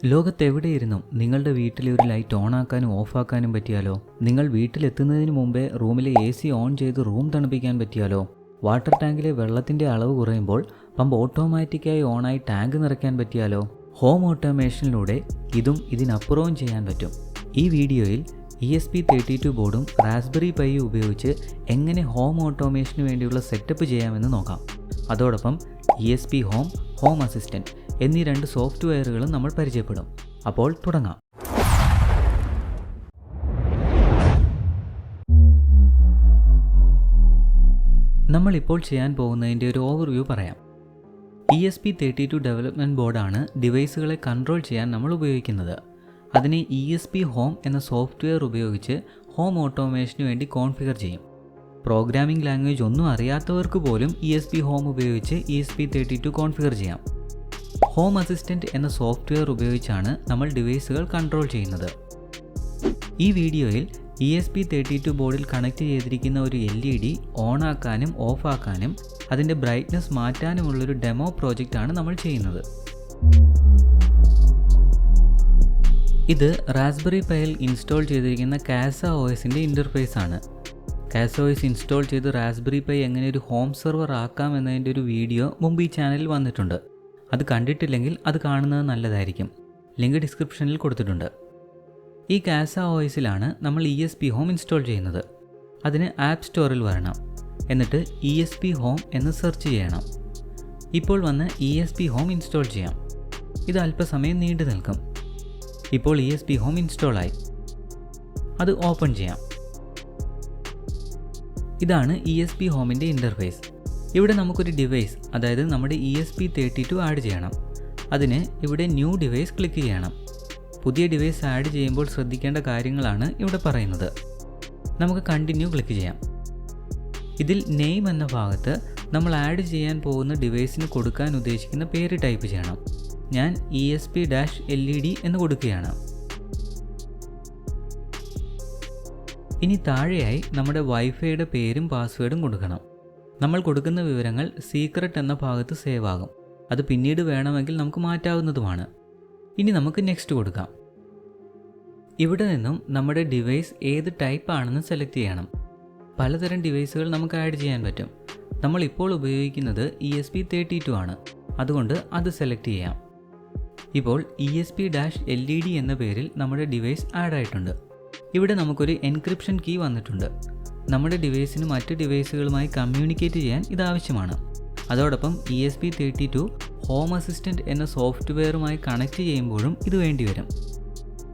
ലോകത്തെവിടെയിരുന്നും നിങ്ങളുടെ വീട്ടിലെ ഒരു ലൈറ്റ് ഓൺ ആക്കാനും ഓഫ് ആക്കാനും പറ്റിയാലോ? നിങ്ങൾ വീട്ടിലെത്തുന്നതിന് മുമ്പേ റൂമിലെ AC ഓൺ ചെയ്ത് റൂം തണുപ്പിക്കാൻ പറ്റിയാലോ? വാട്ടർ ടാങ്കിലെ വെള്ളത്തിൻ്റെ അളവ് കുറയുമ്പോൾ പമ്പ് ഓട്ടോമാറ്റിക്കായി ഓണായി ടാങ്ക് നിറയ്ക്കാൻ പറ്റിയാലോ? ഹോം ഓട്ടോമേഷനിലൂടെ ഇതും ഇതിനപ്പുറവും ചെയ്യാൻ പറ്റും. ഈ വീഡിയോയിൽ ESP32 ബോർഡും റാസ്ബെറി പൈയും ഉപയോഗിച്ച് എങ്ങനെ ഹോം ഓട്ടോമേഷന് വേണ്ടിയുള്ള സെറ്റപ്പ് ചെയ്യാമെന്ന് നോക്കാം. അതോടൊപ്പം ESP ഹോം, ഹോം അസിസ്റ്റൻറ്റ് എന്നീ രണ്ട് സോഫ്റ്റ്വെയറുകളും നമ്മൾ പരിചയപ്പെടും. അപ്പോൾ തുടങ്ങാം. നമ്മളിപ്പോൾ ചെയ്യാൻ പോകുന്നതിൻ്റെ ഒരു ഓവർവ്യൂ പറയാം. ESP32 ഡെവലപ്മെൻറ്റ് ബോർഡാണ് ഡിവൈസുകളെ കൺട്രോൾ ചെയ്യാൻ നമ്മൾ ഉപയോഗിക്കുന്നത്. അതിനെ ESP ഹോം എന്ന സോഫ്റ്റ്വെയർ ഉപയോഗിച്ച് ഹോം ഓട്ടോമേഷന് വേണ്ടി കോൺഫിഗർ ചെയ്യും. പ്രോഗ്രാമിംഗ് ലാംഗ്വേജ് ഒന്നും അറിയാത്തവർക്ക് പോലും ESP ഹോം ഉപയോഗിച്ച് ESP32 കോൺഫിഗർ ചെയ്യാം. ഹോം അസിസ്റ്റൻറ്റ് എന്ന സോഫ്റ്റ്വെയർ ഉപയോഗിച്ചാണ് നമ്മൾ ഡിവൈസുകൾ കൺട്രോൾ ചെയ്യുന്നത്. ഈ വീഡിയോയിൽ ESP32 ബോർഡിൽ കണക്ട് ചെയ്തിരിക്കുന്ന ഒരു LED ഓൺ ആക്കാനും ഓഫ് ആക്കാനും അതിൻ്റെ ബ്രൈറ്റ്നസ് മാറ്റാനുമുള്ളൊരു ഡെമോ പ്രോജക്റ്റാണ് നമ്മൾ ചെയ്യുന്നത്. ഇത് റാസ്ബെറി പൈയിൽ ഇൻസ്റ്റാൾ ചെയ്തിരിക്കുന്ന CasaOSൻ്റെ ഇൻ്റർഫേസ് ആണ്. CasaOS ഇൻസ്റ്റാൾ ചെയ്ത് റാസ്ബെറി പൈ എങ്ങനെ ഒരു ഹോം സെർവർ ആക്കാം എന്നതിൻ്റെ ഒരു വീഡിയോ മുമ്പ് ഈ ചാനലിൽ വന്നിട്ടുണ്ട്. അത് കണ്ടിട്ടില്ലെങ്കിൽ അത് കാണുന്നത് നല്ലതായിരിക്കും. ലിങ്ക് ഡിസ്ക്രിപ്ഷനിൽ കൊടുത്തിട്ടുണ്ട്. ഈ CasaOSലാണ് നമ്മൾ ESP ഹോം ഇൻസ്റ്റാൾ ചെയ്യുന്നത്. അതിന് ആപ്പ് സ്റ്റോറിൽ വരണം. എന്നിട്ട് ESP ഹോം എന്ന് സെർച്ച് ചെയ്യണം. ഇപ്പോൾ വന്ന് ESP ഹോം ഇൻസ്റ്റാൾ ചെയ്യാം. ഇത് അല്പസമയം നീണ്ടു നിൽക്കും. ഇപ്പോൾ ESP ഹോം ഇൻസ്റ്റാൾ ആയി. അത് ഓപ്പൺ ചെയ്യാം. ഇതാണ് ESP ഹോമിൻ്റെ ഇൻ്റർഫേസ്. ഇവിടെ നമുക്കൊരു ഡിവൈസ്, അതായത് നമ്മുടെ ESP32 ആഡ് ചെയ്യണം. അതിന് ഇവിടെ ന്യൂ ഡിവൈസ് ക്ലിക്ക് ചെയ്യണം. പുതിയ ഡിവൈസ് ആഡ് ചെയ്യുമ്പോൾ ശ്രദ്ധിക്കേണ്ട കാര്യങ്ങളാണ് ഇവിടെ പറയുന്നത്. നമുക്ക് കണ്ടിന്യൂ ക്ലിക്ക് ചെയ്യാം. ഇതിൽ നെയിം എന്ന ഭാഗത്ത് നമ്മൾ ആഡ് ചെയ്യാൻ പോകുന്ന ഡിവൈസിന് കൊടുക്കാൻ ഉദ്ദേശിക്കുന്ന പേര് ടൈപ്പ് ചെയ്യണം. ഞാൻ ESP-LED എന്ന് കൊടുക്കുകയാണ്. ഇനി താഴെയായി നമ്മുടെ വൈഫൈയുടെ പേരും പാസ്വേഡും കൊടുക്കണം. നമ്മൾ കൊടുക്കുന്ന വിവരങ്ങൾ സീക്രട്ട് എന്ന ഭാഗത്ത് സേവ് ആകും. അത് പിന്നീട് വേണമെങ്കിൽ നമുക്ക് മാറ്റാവുന്നതുമാണ്. ഇനി നമുക്ക് നെക്സ്റ്റ് കൊടുക്കാം. ഇവിടെ നിന്നും നമ്മുടെ ഡിവൈസ് ഏത് ടൈപ്പ് ആണെന്ന് സെലക്ട് ചെയ്യണം. പലതരം ഡിവൈസുകൾ നമുക്ക് ആഡ് ചെയ്യാൻ പറ്റും. നമ്മൾ ഇപ്പോൾ ഉപയോഗിക്കുന്നത് ESP32 ആണ്. അതുകൊണ്ട് അത് സെലക്ട് ചെയ്യാം. ഇപ്പോൾ ESP-LED എന്ന പേരിൽ നമ്മുടെ ഡിവൈസ് ആഡ് ആയിട്ടുണ്ട്. ഇവിടെ നമുക്കൊരു എൻക്രിപ്ഷൻ കീ വന്നിട്ടുണ്ട്. നമ്മുടെ ഡിവൈസിന് മറ്റ് ഡിവൈസുകളുമായി കമ്മ്യൂണിക്കേറ്റ് ചെയ്യാൻ ഇത് ആവശ്യമാണ്. അതോടൊപ്പം ESP32 ഹോം അസിസ്റ്റൻറ്റ് എന്ന സോഫ്റ്റ്വെയറുമായി കണക്ട് ചെയ്യുമ്പോഴും ഇത് വേണ്ടിവരും.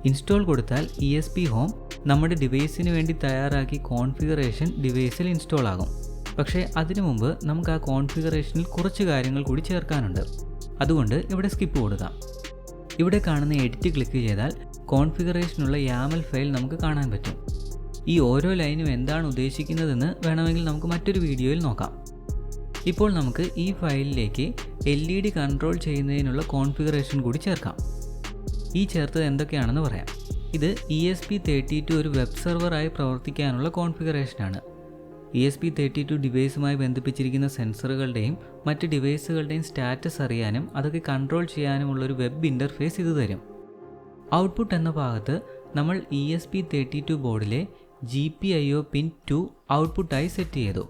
ഇൻസ്റ്റാൾ കൊടുത്താൽ ESP ഹോം നമ്മുടെ ഡിവൈസിന് വേണ്ടി തയ്യാറാക്കി കോൺഫിഗറേഷൻ ഡിവൈസിൽ ഇൻസ്റ്റാൾ ആകും. പക്ഷേ അതിനു മുമ്പ് നമുക്ക് ആ കോൺഫിഗറേഷനിൽ കുറച്ച് കാര്യങ്ങൾ കൂടി ചേർക്കാനുണ്ട്. അതുകൊണ്ട് ഇവിടെ സ്കിപ്പ് കൊടുക്കാം. ഇവിടെ കാണുന്ന എഡിറ്റ് ക്ലിക്ക് ചെയ്താൽ കോൺഫിഗറേഷനുള്ള YAML ഫയൽ നമുക്ക് കാണാൻ പറ്റും. ഈ ഓരോ ലൈനും എന്താണ് ഉദ്ദേശിക്കുന്നതെന്ന് വേണമെങ്കിൽ നമുക്ക് മറ്റൊരു വീഡിയോയിൽ നോക്കാം. ഇപ്പോൾ നമുക്ക് ഈ ഫയലിലേക്ക് LED കൺട്രോൾ ചെയ്യുന്നതിനുള്ള കോൺഫിഗറേഷൻ കൂടി ചേർക്കാം. ഈ ചേർത്തത് എന്തൊക്കെയാണെന്ന് പറയാം. ഇത് ESP32 ഒരു വെബ് സെർവറായി പ്രവർത്തിക്കാനുള്ള കോൺഫിഗറേഷനാണ്. ESP32 ഡിവൈസുമായി ബന്ധിപ്പിച്ചിരിക്കുന്ന സെൻസറുകളുടെയും മറ്റ് ഡിവൈസുകളുടെയും സ്റ്റാറ്റസ് അറിയാനും അതൊക്കെ കൺട്രോൾ ചെയ്യാനുമുള്ളൊരു വെബ് ഇൻ്റർഫേസ് ഇത് തരും. ഔട്ട്പുട്ട് എന്ന ഭാഗത്ത് നമ്മൾ ESP32 ബോർഡിലെ GPIO പിൻ 2 ഔട്ട്പുട്ടായി സെറ്റ് ചെയ്തു.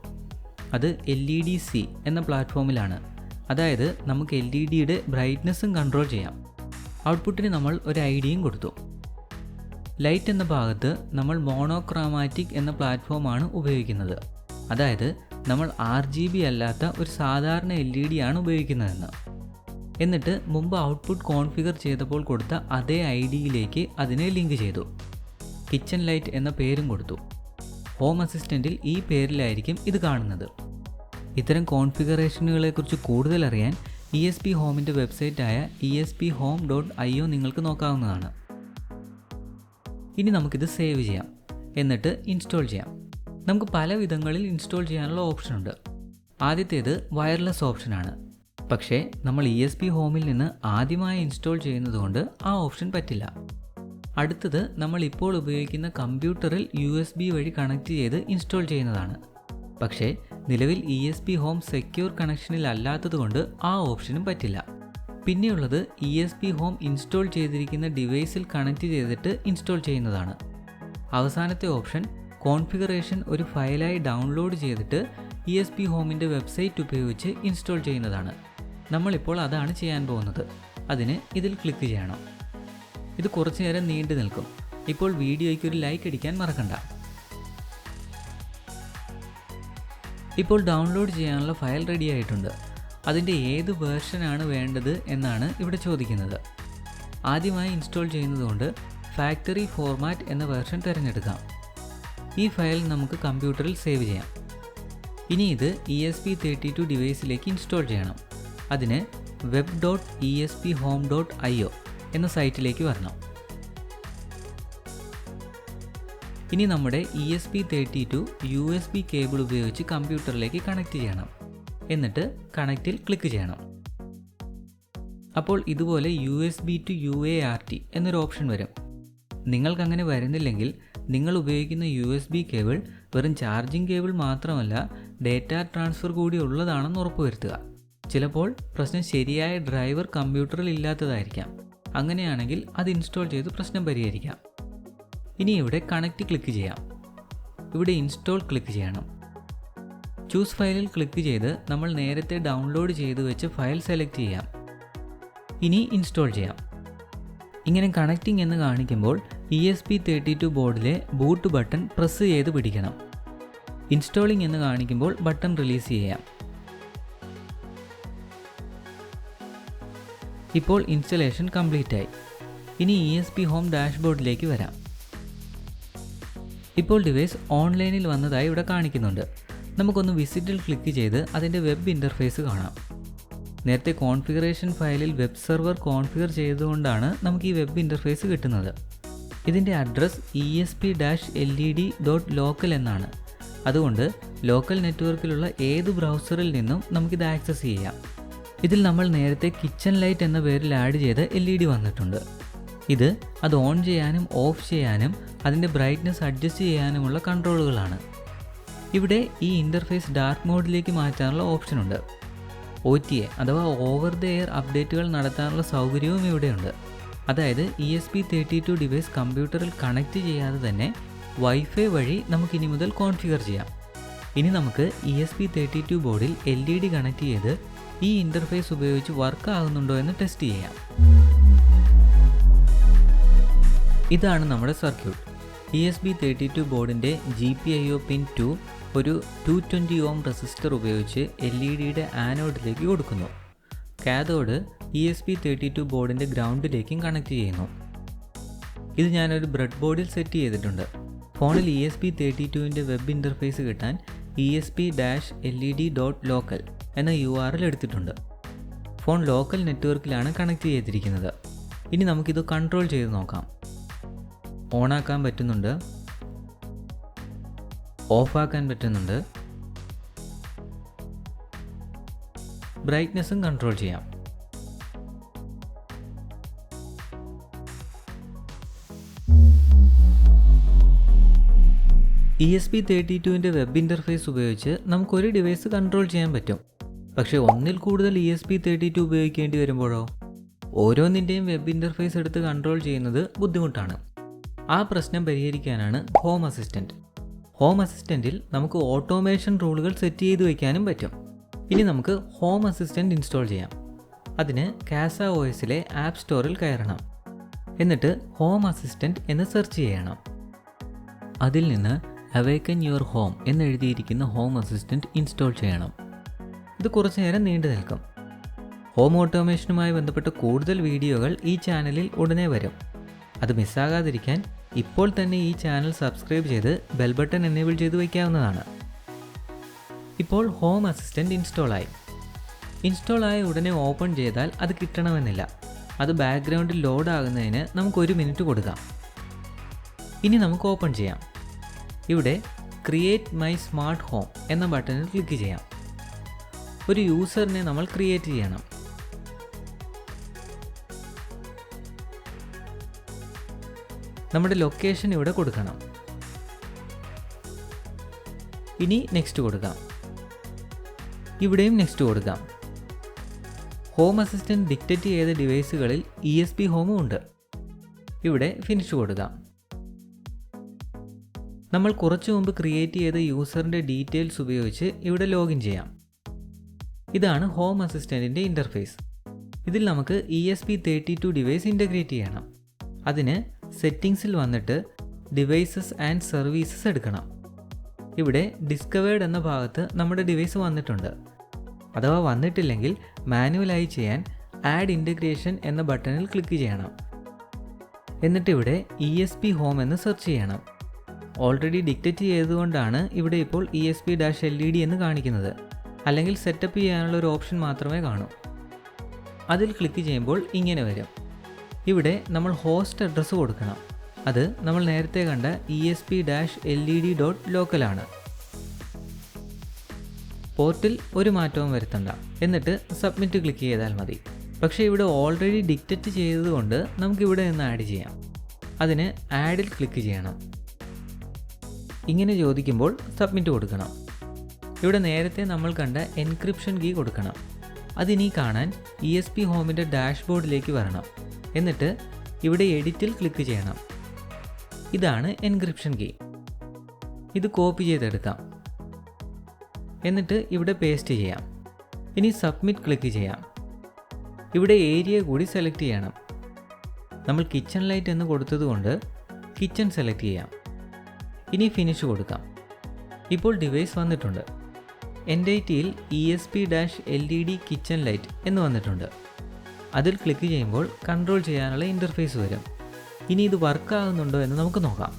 അത് LED-C എന്ന പ്ലാറ്റ്ഫോമിലാണ്. അതായത് നമുക്ക് LEDയുടെ ബ്രൈറ്റ്നസ്സും കൺട്രോൾ ചെയ്യാം. ഔട്ട്പുട്ടിന് നമ്മൾ ഒരു ഐഡിയും കൊടുത്തു. ലൈറ്റ് എന്ന ഭാഗത്ത് നമ്മൾ മോണോക്രോമാറ്റിക് എന്ന പ്ലാറ്റ്ഫോമാണ് ഉപയോഗിക്കുന്നത്. അതായത് നമ്മൾ RGB അല്ലാത്ത ഒരു സാധാരണ LED ആണ് ഉപയോഗിക്കുന്നതെന്ന്. എന്നിട്ട് മുമ്പ് ഔട്ട്പുട്ട് കോൺഫിഗർ ചെയ്തപ്പോൾ കൊടുത്ത അതേ ഐഡിയിലേക്ക് അതിനെ ലിങ്ക് ചെയ്തു. കിച്ചൺ ലൈറ്റ് എന്ന പേരും കൊടുത്തു. ഹോം അസിസ്റ്റൻറ്റിൽ ഈ പേരിലായിരിക്കും ഇത് കാണുന്നത്. ഇത്തരം കോൺഫിഗറേഷനുകളെക്കുറിച്ച് കൂടുതൽ അറിയാൻ ESP ഹോമിൻ്റെ വെബ്സൈറ്റായ ESPhome.io നിങ്ങൾക്ക് നോക്കാവുന്നതാണ്. ഇനി നമുക്കിത് സേവ് ചെയ്യാം. എന്നിട്ട് ഇൻസ്റ്റാൾ ചെയ്യാം. നമുക്ക് പല വിധങ്ങളിൽ ഇൻസ്റ്റാൾ ചെയ്യാനുള്ള ഓപ്ഷനുണ്ട്. ആദ്യത്തേത് വയർലെസ് ഓപ്ഷനാണ്. പക്ഷേ നമ്മൾ ESP ഹോമിൽ നിന്ന് ആദ്യമായി ഇൻസ്റ്റാൾ ചെയ്യുന്നതുകൊണ്ട് ആ ഓപ്ഷൻ പറ്റില്ല. അടുത്തത് നമ്മൾ ഇപ്പോൾ ഉപയോഗിക്കുന്ന കമ്പ്യൂട്ടറിൽ USB വഴി കണക്ട് ചെയ്ത് ഇൻസ്റ്റാൾ ചെയ്യുന്നതാണ്. പക്ഷേ നിലവിൽ ESP ഹോം സെക്യൂർ കണക്ഷനിൽ അല്ലാത്തതുകൊണ്ട് ആ ഓപ്ഷനും പറ്റില്ല. പിന്നെയുള്ളത് ESP ഹോം ഇൻസ്റ്റാൾ ചെയ്തിരിക്കുന്ന ഡിവൈസിൽ കണക്ട് ചെയ്തിട്ട് ഇൻസ്റ്റാൾ ചെയ്യുന്നതാണ്. അവസാനത്തെ ഓപ്ഷൻ കോൺഫിഗറേഷൻ ഒരു ഫയലായി ഡൗൺലോഡ് ചെയ്തിട്ട് ESP ഹോമിൻ്റെ വെബ്സൈറ്റ് ഉപയോഗിച്ച് ഇൻസ്റ്റാൾ ചെയ്യുന്നതാണ്. നമ്മളിപ്പോൾ അതാണ് ചെയ്യാൻ പോകുന്നത്. അതിന് ഇതിൽ ക്ലിക്ക് ചെയ്യണം. ഇത് കുറച്ചു നേരം നീണ്ടു നിൽക്കും. ഇപ്പോൾ വീഡിയോയ്ക്ക് ഒരു ലൈക്ക് അടിക്കാൻ മറക്കണ്ട. ഇപ്പോൾ ഡൗൺലോഡ് ചെയ്യാനുള്ള ഫയൽ റെഡി ആയിട്ടുണ്ട്. അതിൻ്റെ ഏത് വേർഷനാണ് വേണ്ടത് എന്നാണ് ഇവിടെ ചോദിക്കുന്നത്. ആദ്യമായി ഇൻസ്റ്റാൾ ചെയ്യുന്നതുകൊണ്ട് ഫാക്ടറി ഫോർമാറ്റ് എന്ന വേർഷൻ തിരഞ്ഞെടുക്കാം. ഈ ഫയൽ നമുക്ക് കമ്പ്യൂട്ടറിൽ സേവ് ചെയ്യാം. ഇനി ഇത് ESP32 ഡിവൈസിലേക്ക് ഇൻസ്റ്റാൾ ചെയ്യണം. അതിന് web.esphome.io എന്ന സൈറ്റിലേക്ക് വരണം. ഇനി നമ്മുടെ ESP32 USB കേബിൾ ഉപയോഗിച്ച് കമ്പ്യൂട്ടറിലേക്ക് കണക്ട് ചെയ്യണം. എന്നിട്ട് കണക്റ്റിൽ ക്ലിക്ക് ചെയ്യണം. അപ്പോൾ ഇതുപോലെ USB to UART എന്നൊരു ഓപ്ഷൻ വരും. നിങ്ങൾക്കങ്ങനെ വരുന്നില്ലെങ്കിൽ നിങ്ങൾ ഉപയോഗിക്കുന്ന USB കേബിൾ വെറും ചാർജിംഗ് കേബിൾ മാത്രമല്ല, ഡേറ്റ ട്രാൻസ്ഫർ കൂടി ഉള്ളതാണെന്ന് ഉറപ്പുവരുത്തുക. ചിലപ്പോൾ പ്രശ്നം ശരിയായ ഡ്രൈവർ കമ്പ്യൂട്ടറിൽ ഇല്ലാത്തതായിരിക്കാം. അങ്ങനെയാണെങ്കിൽ അത് ഇൻസ്റ്റാൾ ചെയ്ത് പ്രശ്നം പരിഹരിക്കാം. ഇനി ഇവിടെ കണക്റ്റ് ക്ലിക്ക് ചെയ്യാം. ഇവിടെ ഇൻസ്റ്റാൾ ക്ലിക്ക് ചെയ്യണം. ചൂസ് ഫയലിൽ ക്ലിക്ക് ചെയ്ത് നമ്മൾ നേരത്തെ ഡൗൺലോഡ് ചെയ്ത് വെച്ച ഫയൽ സെലക്ട് ചെയ്യാം. ഇനി ഇൻസ്റ്റാൾ ചെയ്യാം. ഇങ്ങനെ കണക്റ്റിംഗ് എന്ന് കാണിക്കുമ്പോൾ ESP32 ബോർഡിലെ ബൂട്ട് ബട്ടൺ പ്രസ് ചെയ്ത് പിടിക്കണം. ഇൻസ്റ്റാളിംഗ് എന്ന് കാണിക്കുമ്പോൾ ബട്ടൺ റിലീസ് ചെയ്യാം. ഇപ്പോൾ ഇൻസ്റ്റലേഷൻ കംപ്ലീറ്റ് ആയി. ഇനി ESP ഹോം ഡാഷ്ബോർഡിലേക്ക് വരാം. ഇപ്പോൾ ഡിവൈസ് ഓൺലൈനിൽ വന്നതായി ഇവിടെ കാണിക്കുന്നുണ്ട്. നമുക്കൊന്ന് വിസിറ്റിൽ ക്ലിക്ക് ചെയ്ത് അതിൻ്റെ വെബ് ഇൻ്റർഫേസ് കാണാം. നേരത്തെ കോൺഫിഗറേഷൻ ഫയലിൽ വെബ് സെർവർ കോൺഫിഗർ ചെയ്തുകൊണ്ടാണ് നമുക്ക് ഈ വെബ് ഇൻ്റർഫേസ് കിട്ടുന്നത്. ഇതിൻ്റെ അഡ്രസ് esp-led.local എന്നാണ്. അതുകൊണ്ട് ലോക്കൽ നെറ്റ്വർക്കിലുള്ള ഏത് ബ്രൗസറിൽ നിന്നും നമുക്കിത് ആക്സസ് ചെയ്യാം. ഇതിൽ നമ്മൾ നേരത്തെ കിച്ചൺ ലൈറ്റ് എന്ന പേരിൽ ആഡ് ചെയ്ത LED വന്നിട്ടുണ്ട്. ഇത് അത് ഓൺ ചെയ്യാനും ഓഫ് ചെയ്യാനും അതിൻ്റെ ബ്രൈറ്റ്നസ് അഡ്ജസ്റ്റ് ചെയ്യാനുമുള്ള കൺട്രോളുകളാണ്. ഇവിടെ ഈ ഇൻ്റർഫേസ് ഡാർക്ക് മോഡിലേക്ക് മാറ്റാനുള്ള ഓപ്ഷനുണ്ട്. OTA അഥവാ ഓവർ ദ എയർ അപ്ഡേറ്റുകൾ നടത്താനുള്ള സൗകര്യവും ഇവിടെയുണ്ട്. അതായത് ESP32 ഡിവൈസ് കമ്പ്യൂട്ടറിൽ കണക്ട് ചെയ്യാതെ തന്നെ വൈഫൈ വഴി നമുക്കിനി മുതൽ കോൺഫിഗർ ചെയ്യാം. ഇനി നമുക്ക് ESP32 ബോർഡിൽ LED കണക്ട് ചെയ്ത് ഈ ഇൻ്റർഫേസ് ഉപയോഗിച്ച് വർക്ക് ആകുന്നുണ്ടോ എന്ന് ടെസ്റ്റ് ചെയ്യാം. ഇതാണ് നമ്മുടെ സർക്യൂട്ട്. ESP32 ബോർഡിൻ്റെ GPIO പിൻ 2 ഒരു 220 ഓം റെസിസ്റ്റർ ഉപയോഗിച്ച് LEDയുടെ ആനോഡിലേക്ക് കൊടുക്കുന്നു. കാഥോഡ് ESP32 ബോർഡിൻ്റെ ഗ്രൗണ്ടിലേക്കും കണക്ട് ചെയ്യുന്നു. ഇത് ഞാനൊരു ബ്രെഡ് ബോർഡിൽ സെറ്റ് ചെയ്തിട്ടുണ്ട്. ഫോണിൽ ESP32ൻ്റെ വെബ് ഇൻ്റർഫേസ് കിട്ടാൻ esp-led.local എന്ന URL എടുത്തിട്ടുണ്ട്. ഫോൺ ലോക്കൽ നെറ്റ്വർക്കിലാണ് കണക്ട് ചെയ്തിരിക്കുന്നത്. ഇനി നമുക്കിത് കൺട്രോൾ ചെയ്ത് നോക്കാം. ഓണാക്കാൻ പറ്റുന്നുണ്ട്, ഓഫാക്കാൻ പറ്റുന്നുണ്ട്, ബ്രൈറ്റ്നസ്സും കൺട്രോൾ ചെയ്യാം. ESP32ൻ്റെ വെബ് ഇൻ്റർഫേസ് ഉപയോഗിച്ച് നമുക്കൊരു ഡിവൈസ് കൺട്രോൾ ചെയ്യാൻ പറ്റും. പക്ഷേ ഒന്നിൽ കൂടുതൽ ESP32 ഉപയോഗിക്കേണ്ടി വരുമ്പോഴോ ഓരോന്നിൻ്റെയും വെബ് ഇൻ്റർഫേസ് എടുത്ത് കൺട്രോൾ ചെയ്യുന്നത് ബുദ്ധിമുട്ടാണ്. ആ പ്രശ്നം പരിഹരിക്കാനാണ് ഹോം അസിസ്റ്റൻറ്റ്. ഹോം അസിസ്റ്റൻറ്റിൽ നമുക്ക് ഓട്ടോമേഷൻ റൂളുകൾ സെറ്റ് ചെയ്ത് വയ്ക്കാനും പറ്റും. ഇനി നമുക്ക് ഹോം അസിസ്റ്റൻറ്റ് ഇൻസ്റ്റാൾ ചെയ്യാം. അതിന് CasaOSലെ ആപ്പ് സ്റ്റോറിൽ കയറണം. എന്നിട്ട് ഹോം അസിസ്റ്റൻറ്റ് എന്ന് സെർച്ച് ചെയ്യണം. അതിൽ നിന്ന് അവേക്കൻ യുവർ ഹോം എന്നെഴുതിയിരിക്കുന്ന ഹോം അസിസ്റ്റൻറ്റ് ഇൻസ്റ്റാൾ ചെയ്യണം. ഇത് കുറച്ചു നേരം നീണ്ടു നിൽക്കും. ഹോം ഓട്ടോമേഷനുമായി ബന്ധപ്പെട്ട കൂടുതൽ വീഡിയോകൾ ഈ ചാനലിൽ ഉടനെ വരും. അത് മിസ്സാകാതിരിക്കാൻ ഇപ്പോൾ തന്നെ ഈ ചാനൽ സബ്സ്ക്രൈബ് ചെയ്ത് ബെൽ ബട്ടൺ എനേബിൾ ചെയ്ത് വയ്ക്കാവുന്നതാണ്. ഇപ്പോൾ ഹോം അസിസ്റ്റൻറ്റ് ഇൻസ്റ്റാൾ ആയ ഉടനെ ഓപ്പൺ ചെയ്താൽ അത് കിട്ടണമെന്നില്ല. അത് ബാക്ക്ഗ്രൗണ്ടിൽ ലോഡ് ആകുന്നതിന് നമുക്ക് 1 മിനിറ്റ് കൊടുക്കാം. ഇനി നമുക്ക് ഓപ്പൺ ചെയ്യാം. ഇവിടെ ക്രിയേറ്റ് മൈ സ്മാർട്ട് ഹോം എന്ന ബട്ടണിൽ ക്ലിക്ക് ചെയ്യാം. ഒരു യൂസറിനെ നമ്മൾ ക്രിയേറ്റ് ചെയ്യണം. നമ്മുടെ ലൊക്കേഷൻ ഇവിടെ കൊടുക്കണം. ഇനി നെക്സ്റ്റ് കൊടുക്കാം. ഇവിടെയും നെക്സ്റ്റ് കൊടുക്കാം. ഹോം അസിസ്റ്റൻറ്റ് ഡിക്റ്റേറ്റ് ചെയ്ത ഡിവൈസുകളിൽ ESP ഹോമും ഉണ്ട്. ഇവിടെ ഫിനിഷ് കൊടുക്കാം. നമ്മൾ കുറച്ചു മുമ്പ് ക്രിയേറ്റ് ചെയ്ത യൂസറിൻ്റെ ഡീറ്റെയിൽസ് ഉപയോഗിച്ച് ഇവിടെ ലോഗിൻ ചെയ്യാം. ഇതാണ് ഹോം അസിസ്റ്റൻറ്റിൻ്റെ ഇൻ്റർഫേസ്. ഇതിൽ നമുക്ക് ESP32 ഡിവൈസ് ഇൻ്റഗ്രേറ്റ് ചെയ്യണം. അതിന് സെറ്റിങ്സിൽ വന്നിട്ട് ഡിവൈസസ് ആൻഡ് സർവീസസ് എടുക്കണം. ഇവിടെ ഡിസ്കവേർഡ് എന്ന ഭാഗത്ത് നമ്മുടെ ഡിവൈസ് വന്നിട്ടുണ്ട്. അഥവാ വന്നിട്ടില്ലെങ്കിൽ മാനുവലായി ചെയ്യാൻ ആഡ് ഇൻ്റഗ്രേഷൻ എന്ന ബട്ടണിൽ ക്ലിക്ക് ചെയ്യണം. എന്നിട്ടിവിടെ ESP ഹോം എന്ന് സെർച്ച് ചെയ്യണം. ഓൾറെഡി ഡിക്റ്റേറ്റ് ചെയ്തുകൊണ്ടാണ് ഇവിടെ ഇപ്പോൾ ESP-LED എന്ന് കാണിക്കുന്നത്. അല്ലെങ്കിൽ സെറ്റപ്പ് ചെയ്യാനുള്ള ഒരു ഓപ്ഷൻ മാത്രമേ കാണൂ. അതിൽ ക്ലിക്ക് ചെയ്യുമ്പോൾ ഇങ്ങനെ വരും. ഇവിടെ നമ്മൾ ഹോസ്റ്റ് അഡ്രസ്സ് കൊടുക്കണം. അത് നമ്മൾ നേരത്തെ കണ്ട ESP-LED.local ആണ്. പോർട്ടിൽ ഒരു മാറ്റവും വരുത്തണ്ട. എന്നിട്ട് സബ്മിറ്റ് ക്ലിക്ക് ചെയ്താൽ മതി. പക്ഷേ ഇവിടെ ഓൾറെഡി ഡിക്റ്റേറ്റ് ചെയ്തതുകൊണ്ട് നമുക്കിവിടെ നിന്ന് ആഡ് ചെയ്യാം. അതിന് ആഡിൽ ക്ലിക്ക് ചെയ്യണം. ഇങ്ങനെ ചോദിക്കുമ്പോൾ സബ്മിറ്റ് കൊടുക്കണം. ഇവിടെ നേരത്തെ നമ്മൾ കണ്ട എൻക്രിപ്ഷൻ കീ കൊടുക്കണം. അതിനി കാണാൻ ESP ഹോമിൻ്റെ ഡാഷ്ബോർഡിലേക്ക് വരണം. എന്നിട്ട് ഇവിടെ എഡിറ്റിൽ ക്ലിക്ക് ചെയ്യണം. ഇതാണ് എൻക്രിപ്ഷൻ കീ. ഇത് കോപ്പി ചെയ്തെടുക്കാം. എന്നിട്ട് ഇവിടെ പേസ്റ്റ് ചെയ്യാം. ഇനി സബ്മിറ്റ് ക്ലിക്ക് ചെയ്യാം. ഇവിടെ ഏരിയ കൂടി സെലക്ട് ചെയ്യണം. നമ്മൾ കിച്ചൺ ലൈറ്റ് എന്ന് കൊടുത്തതുകൊണ്ട് കിച്ചൺ സെലക്ട് ചെയ്യാം. ഇനി ഫിനിഷ് കൊടുക്കാം. ഇപ്പോൾ ഡിവൈസ് വന്നിട്ടുണ്ട്. എൻറ്റൈറ്റിയിൽ ESP-LED കിച്ചൺ ലൈറ്റ് എന്ന് വന്നിട്ടുണ്ട്. അതിൽ ക്ലിക്ക് ചെയ്യുമ്പോൾ കൺട്രോൾ ചെയ്യാനുള്ള ഇൻ്റർഫേസ് വരും. ഇനി ഇത് വർക്ക് ആകുന്നുണ്ടോ എന്ന് നമുക്ക് നോക്കാം.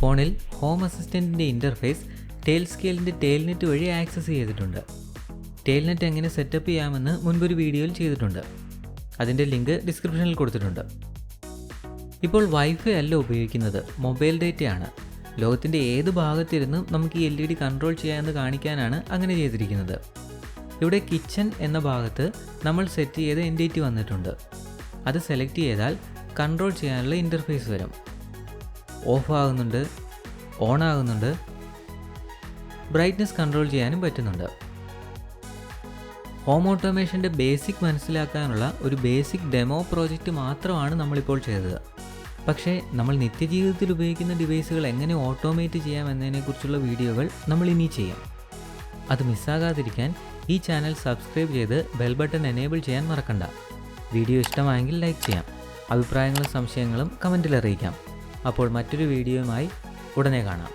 ഫോണിൽ ഹോം അസിസ്റ്റൻറ്റിൻ്റെ ഇൻ്റർഫേസ് ടെയിൽസ്കെയിലിൻ്റെ ടെയിൽനെറ്റ് വഴി ആക്സസ് ചെയ്തിട്ടുണ്ട്. ടെയിൽനെറ്റ് എങ്ങനെ സെറ്റപ്പ് ചെയ്യാമെന്ന് മുൻപൊരു വീഡിയോയിൽ ചെയ്തിട്ടുണ്ട്. അതിൻ്റെ ലിങ്ക് ഡിസ്ക്രിപ്ഷനിൽ കൊടുത്തിട്ടുണ്ട്. ഇപ്പോൾ വൈഫൈ അല്ല ഉപയോഗിക്കുന്നത്, മൊബൈൽ ഡേറ്റയാണ്. ലോകത്തിൻ്റെ ഏത് ഭാഗത്തിരുന്നും നമുക്ക് ഈ LED കൺട്രോൾ ചെയ്യാമെന്ന് കാണിക്കാനാണ് അങ്ങനെ ചെയ്തിരിക്കുന്നത്. ഇവിടെ കിച്ചൺ എന്ന ഭാഗത്ത് നമ്മൾ സെറ്റ് ചെയ്ത എൻറ്റിറ്റി വന്നിട്ടുണ്ട്. അത് സെലക്ട് ചെയ്താൽ കൺട്രോൾ ചെയ്യാനുള്ള ഇൻ്റർഫേസ് വരും. ഓഫ് ആകുന്നുണ്ട്, ഓൺ ആകുന്നുണ്ട്, ബ്രൈറ്റ്നസ് കൺട്രോൾ ചെയ്യാനും പറ്റുന്നുണ്ട്. ഹോം ഓട്ടോമേഷൻ്റെ ബേസിക് മനസ്സിലാക്കാനുള്ള ഒരു ബേസിക് ഡെമോ പ്രോജക്റ്റ് മാത്രമാണ് നമ്മളിപ്പോൾ ചെയ്തത്. പക്ഷേ നമ്മൾ നിത്യജീവിതത്തിൽ ഉപയോഗിക്കുന്ന ഡിവൈസുകൾ എങ്ങനെ ഓട്ടോമേറ്റ് ചെയ്യാം എന്നതിനെക്കുറിച്ചുള്ള വീഡിയോകൾ നമ്മൾ ഇനി ചെയ്യാം. അത് മിസ്സാകാതിരിക്കാൻ ഈ ചാനൽ സബ്സ്ക്രൈബ് ചെയ്ത് ബെൽ ബട്ടൺ എനേബിൾ ചെയ്യാൻ മറക്കണ്ട. വീഡിയോ ഇഷ്ടമായെങ്കിൽ ലൈക്ക് ചെയ്യാം. അഭിപ്രായങ്ങളും സംശയങ്ങളും കമൻറ്റിൽ അറിയിക്കാം. അപ്പോൾ മറ്റൊരു വീഡിയോയുമായി ഉടനെ കാണാം.